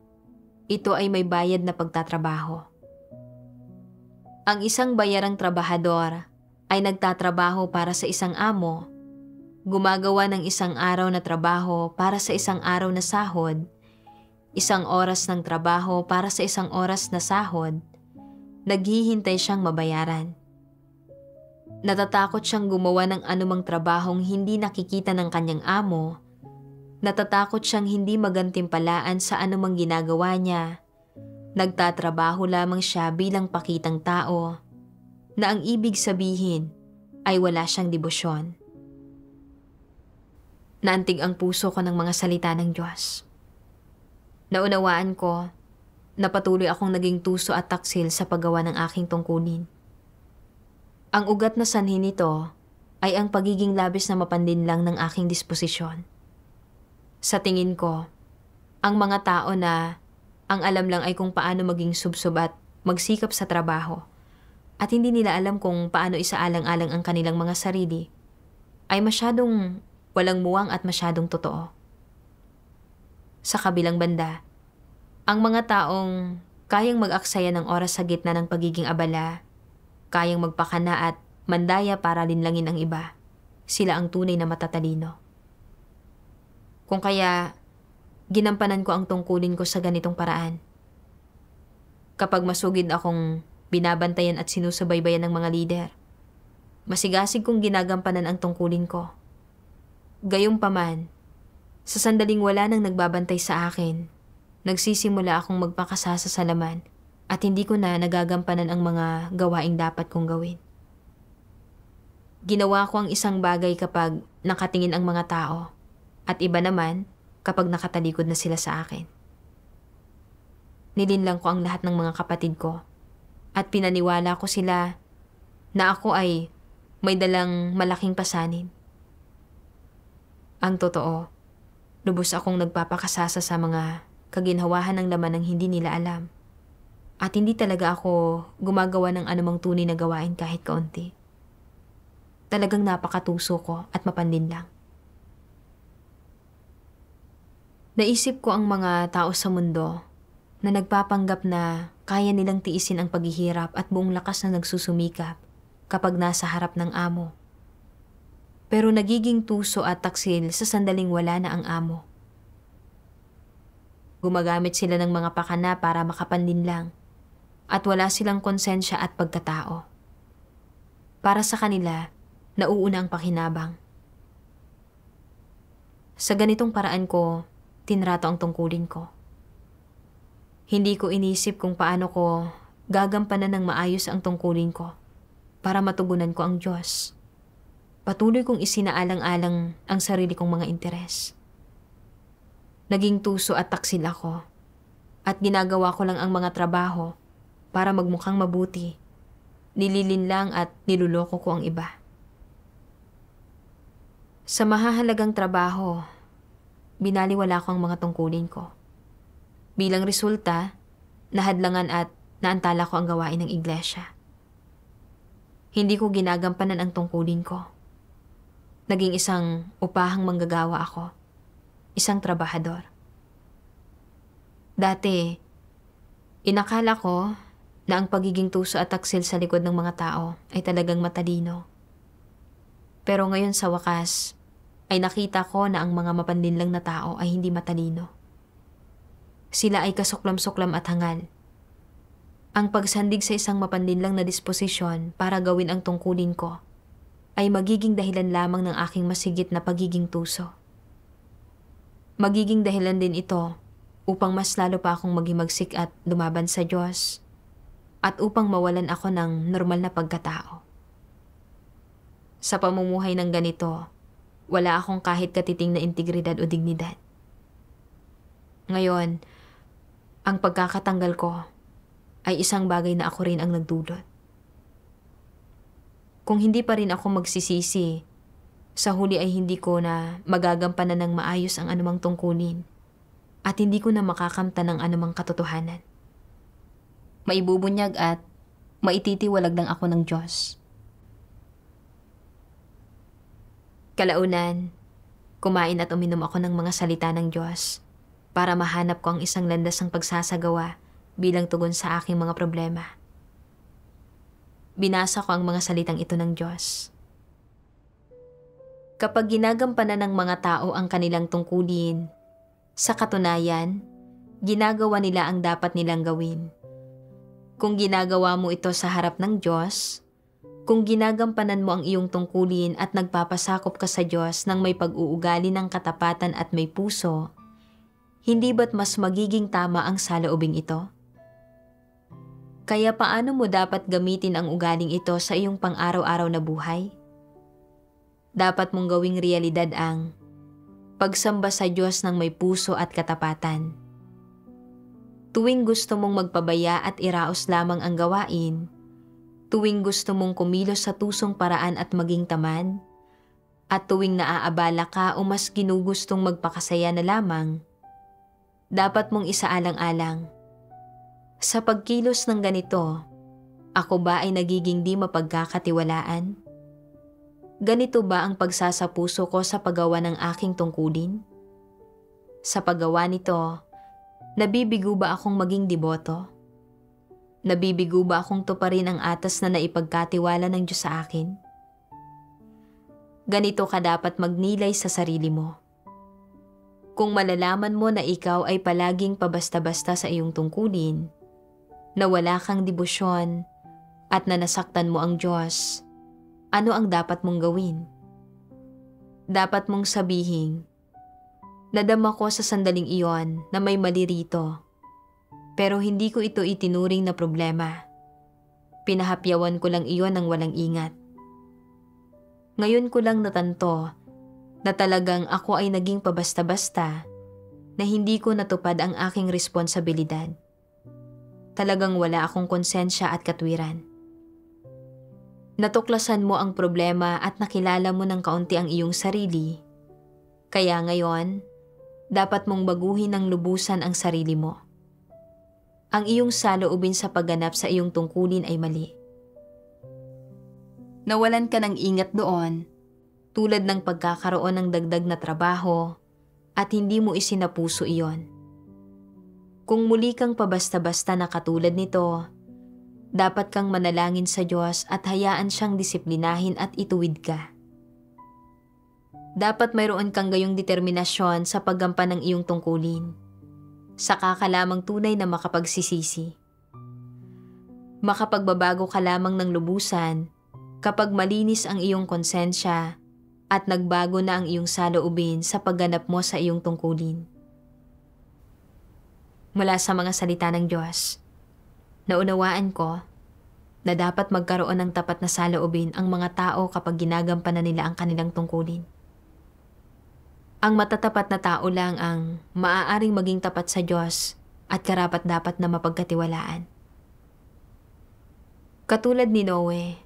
ito ay may bayad na pagtatrabaho. Ang isang bayarang trabahador ay nagtatrabaho para sa isang amo, gumagawa ng isang araw na trabaho para sa isang araw na sahod, isang oras ng trabaho para sa isang oras na sahod, naghihintay siyang mabayaran. Natatakot siyang gumawa ng anumang trabahong hindi nakikita ng kanyang amo, natatakot siyang hindi magantimpalaan sa anumang ginagawa niya, nagtatrabaho lamang siya bilang pakitang tao, na ang ibig sabihin ay wala siyang debosyon. Naantig ang puso ko ng mga salita ng Diyos. Naunawaan ko na patuloy akong naging tuso at taksil sa paggawa ng aking tungkulin. Ang ugat na sanhi nito ay ang pagiging labis na mapandinlang ng aking disposisyon. Sa tingin ko, ang mga tao na ang alam lang ay kung paano maging subsob at magsikap sa trabaho, at hindi nila alam kung paano isaalang-alang ang kanilang mga sarili, ay masyadong walang muwang at masyadong totoo. Sa kabilang banda, ang mga taong kayang mag-aksaya ng oras sa gitna ng pagiging abala, kayang magpakana at mandaya para linlangin ang iba, sila ang tunay na matatalino. Kung kaya, ginampanan ko ang tungkulin ko sa ganitong paraan. Kapag masugid akong binabantayan at sinusubaybayan ng mga lider, masigasig kong ginagampanan ang tungkulin ko. Gayunpaman, sa sandaling wala nang nagbabantay sa akin, nagsisimula akong magpakasasalaman at hindi ko na nagagampanan ang mga gawaing dapat kong gawin. Ginawa ko ang isang bagay kapag nakatingin ang mga tao, at iba naman kapag nakatalikod na sila sa akin. Nilinlang ko ang lahat ng mga kapatid ko at pinaniwala ko sila na ako ay may dalang malaking pasanin. Ang totoo, lubos akong nagpapakasasa sa mga kaginhawahan ng laman ng hindi nila alam. At hindi talaga ako gumagawa ng anumang tunay na gawain kahit kaunti. Talagang napakatuso ko at mapandinlang. Naisip ko ang mga tao sa mundo na nagpapanggap na kaya nilang tiisin ang paghihirap at buong lakas na nagsusumikap kapag nasa harap ng amo. Pero nagiging tuso at taksil sa sandaling wala na ang amo. Gumagamit sila ng mga pakana para makapandinlang at wala silang konsensya at pagkatao. Para sa kanila, nauuna ang pakinabang. Sa ganitong paraan ko, tinrato ang tungkulin ko. Hindi ko inisip kung paano ko gagampanan ng maayos ang tungkulin ko para matugunan ko ang Diyos. Patuloy kong isinaalang-alang ang sarili kong mga interes. Naging tuso at taksil ako at ginagawa ko lang ang mga trabaho para magmukhang mabuti. Nililinlang at niluloko ko ang iba. Sa mahahalagang trabaho, binaliwala ko ang mga tungkulin ko. Bilang resulta, nahadlangan at naantala ko ang gawain ng iglesia. Hindi ko ginagampanan ang tungkulin ko. Naging isang upahang manggagawa ako, isang trabahador. Dati, inakala ko na ang pagiging tuso at taksil sa likod ng mga tao ay talagang matalino. Pero ngayon sa wakas, ay nakita ko na ang mga mapandinlang na tao ay hindi matalino. Sila ay kasuklam-suklam at hangal. Ang pagsandig sa isang mapandinlang na disposisyon para gawin ang tungkulin ko ay magiging dahilan lamang ng aking masigit na pagiging tuso. Magiging dahilan din ito upang mas lalo pa akong maghimagsik at lumaban sa Diyos at upang mawalan ako ng normal na pagkatao. Sa pamumuhay ng ganito, wala akong kahit katiting na integridad o dignidad. Ngayon, ang pagkakatanggal ko ay isang bagay na ako rin ang nagdulot. Kung hindi pa rin ako magsisisi, sa huli ay hindi ko na magagampanan ng maayos ang anumang tungkulin at hindi ko na makakamtan ng anumang katotohanan. Maibubunyag at maititiwalag lang ako ng Diyos. Kalaunan, kumain at uminom ako ng mga salita ng Diyos para mahanap ko ang isang landas ng pagsasagawa bilang tugon sa aking mga problema. Binasa ko ang mga salitang ito ng Diyos. Kapag ginagampanan ng mga tao ang kanilang tungkulin, sa katunayan, ginagawa nila ang dapat nilang gawin. Kung ginagawa mo ito sa harap ng Diyos, kung ginagampanan mo ang iyong tungkulin at nagpapasakop ka sa Diyos ng may pag-uugali ng katapatan at may puso, hindi ba't mas magiging tama ang saloobing ito? Kaya paano mo dapat gamitin ang ugaling ito sa iyong pang-araw-araw na buhay? Dapat mong gawing realidad ang pagsamba sa Diyos ng may puso at katapatan. Tuwing gusto mong magpabaya at iraos lamang ang gawain, tuwing gusto mong kumilos sa tusong paraan at maging tamad, at tuwing naaabala ka o mas ginugustong magpakasaya na lamang, dapat mong isaalang-alang, sa pagkilos ng ganito, ako ba ay nagiging di mapagkakatiwalaan? Ganito ba ang pagsasapuso ko sa paggawa ng aking tungkulin? Sa paggawa nito, nabibigo ba akong maging deboto? Nabibigo ba akong tuparin ang atas na naipagkatiwala ng Diyos sa akin? Ganito ka dapat magnilay sa sarili mo. Kung malalaman mo na ikaw ay palaging pabasta-basta sa iyong tungkulin, na wala kang debosyon at na nasaktan mo ang Diyos, ano ang dapat mong gawin? Dapat mong sabihin, nadama ko sa sandaling iyon na may mali rito, pero hindi ko ito itinuring na problema. Pinahapyawan ko lang iyon ng walang ingat. Ngayon ko lang natanto na talagang ako ay naging pabasta-basta na hindi ko natupad ang aking responsibilidad. Talagang wala akong konsensya at katwiran. Natuklasan mo ang problema at nakilala mo ng kaunti ang iyong sarili. Kaya ngayon, dapat mong baguhin ng lubusan ang sarili mo. Ang iyong saloobin sa pagganap sa iyong tungkulin ay mali. Nawalan ka ng ingat doon, tulad ng pagkakaroon ng dagdag na trabaho at hindi mo isinapuso iyon. Kung muli kang pabasta-basta na katulad nito, dapat kang manalangin sa Diyos at hayaan siyang disiplinahin at ituwid ka. Dapat mayroon kang gayong determinasyon sa paggampan ng iyong tungkulin. Saka ka lamang tunay na makapagsisisi. Makapagbabago ka lamang ng lubusan kapag malinis ang iyong konsensya at nagbago na ang iyong saloobin sa pagganap mo sa iyong tungkulin. Mula sa mga salita ng Diyos, naunawaan ko na dapat magkaroon ng tapat na saloobin ang mga tao kapag ginagampanan nila ang kanilang tungkulin. Ang matatapat na tao lang ang maaaring maging tapat sa Diyos at karapat-dapat na mapagkatiwalaan. Katulad ni Noe,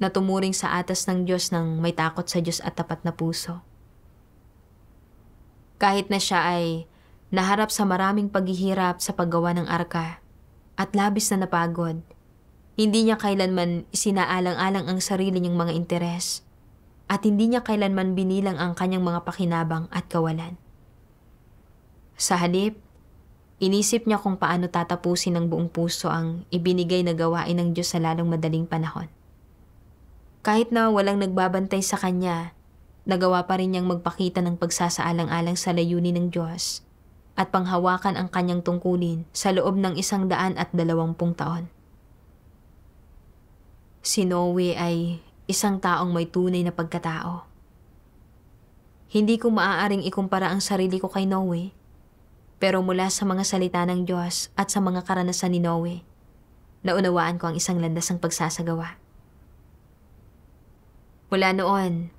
na tumuring sa atas ng Diyos ng may takot sa Diyos at tapat na puso. Kahit na siya ay naharap sa maraming paghihirap sa paggawa ng arka at labis na napagod, hindi niya kailanman isinaalang-alang ang sarili niyang mga interes at hindi niya kailanman binilang ang kanyang mga pakinabang at kawalan. Sa halip, inisip niya kung paano tatapusin ng buong puso ang ibinigay na gawain ng Diyos sa lalong madaling panahon. Kahit na walang nagbabantay sa kanya, nagawa pa rin niyang magpakita ng pagsasaalang-alang sa layunin ng Diyos at panghawakan ang kanyang tungkulin sa loob ng 120 taon. Si Noe ay isang taong may tunay na pagkatao. Hindi ko maaaring ikumpara ang sarili ko kay Noe, pero mula sa mga salita ng Diyos at sa mga karanasan ni Noe, naunawaan ko ang isang landas ng pagsasagawa. Mula noon,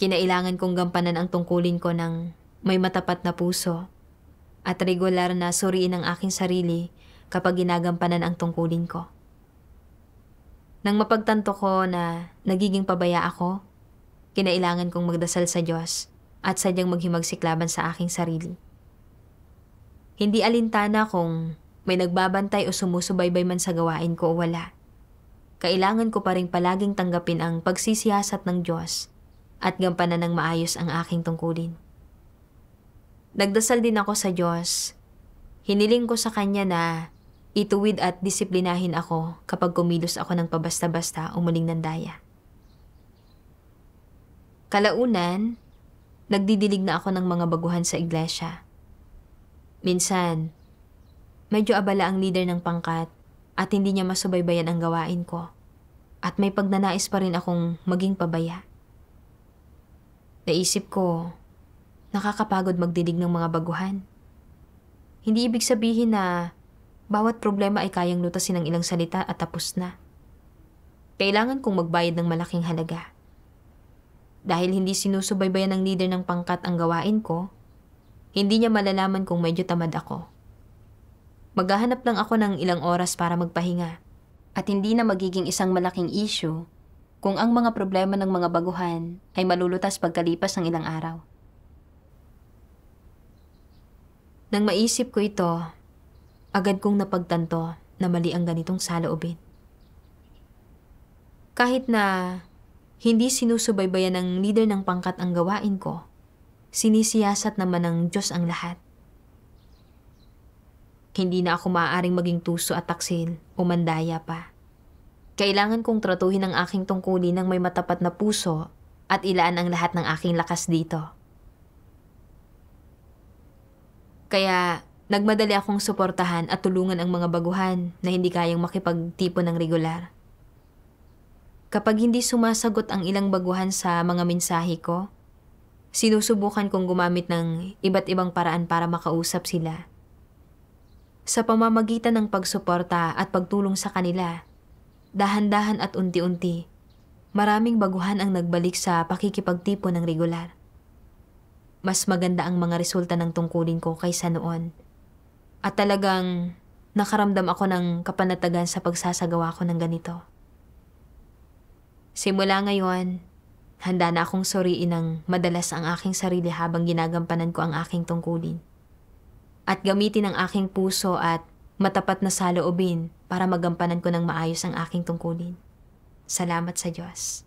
kinailangan kong gampanan ang tungkulin ko ng may matapat na puso at regular na suriin ang aking sarili kapag ginagampanan ang tungkulin ko. Nang mapagtanto ko na nagiging pabaya ako, kinailangan kong magdasal sa Diyos at sadyang maghimagsik laban sa aking sarili. Hindi alintana kung may nagbabantay o sumusubaybay man sa gawain ko o wala. Kailangan ko pa rin palaging tanggapin ang pagsisiyasat ng Diyos at gampanan ng maayos ang aking tungkulin. Nagdasal din ako sa Diyos. Hiniling ko sa Kanya na ituwid at disiplinahin ako kapag kumilos ako ng pabasta-basta o muling nandaya. Kalaunan, nagdidilig na ako ng mga baguhan sa iglesia. Minsan, medyo abala ang leader ng pangkat at hindi niya masubaybayan ang gawain ko at may pagnanais pa rin akong maging pabaya. Naisip ko, nakakapagod magdilig ng mga baguhan. Hindi ibig sabihin na bawat problema ay kayang lutasin ng ilang salita at tapos na. Kailangan kong magbayad ng malaking halaga. Dahil hindi sinusubaybayan ng leader ng pangkat ang gawain ko, hindi niya malalaman kung medyo tamad ako. Maghahanap lang ako ng ilang oras para magpahinga at hindi na magiging isang malaking issue kung ang mga problema ng mga baguhan ay malulutas pagkalipas ng ilang araw. Nang maisip ko ito, agad kong napagtanto na mali ang ganitong saloobin. Kahit na hindi sinusubaybayan ng leader ng pangkat ang gawain ko, sinisiyasat naman ng Diyos ang lahat. Hindi na ako maaaring maging tuso at taksil o mandaya pa. Kailangan kong tratuhin ang aking tungkulin ng may matapat na puso at ilaan ang lahat ng aking lakas dito. Kaya nagmadali akong suportahan at tulungan ang mga baguhan na hindi kayang makipagtipon ng regular. Kapag hindi sumasagot ang ilang baguhan sa mga mensahe ko, sinusubukan kong gumamit ng iba't ibang paraan para makausap sila. Sa pamamagitan ng pagsuporta at pagtulong sa kanila, dahan-dahan at unti-unti, maraming baguhan ang nagbalik sa pakikipagtipon ng regular. Mas maganda ang mga resulta ng tungkulin ko kaysa noon. At talagang nakaramdam ako ng kapanatagan sa pagsasagawa ko ng ganito. Simula ngayon, handa na akong suriin ng madalas ang aking sarili habang ginagampanan ko ang aking tungkulin. At gamitin ang aking puso at matapat na saloobin para magampanan ko ng maayos ang aking tungkulin. Salamat sa Diyos.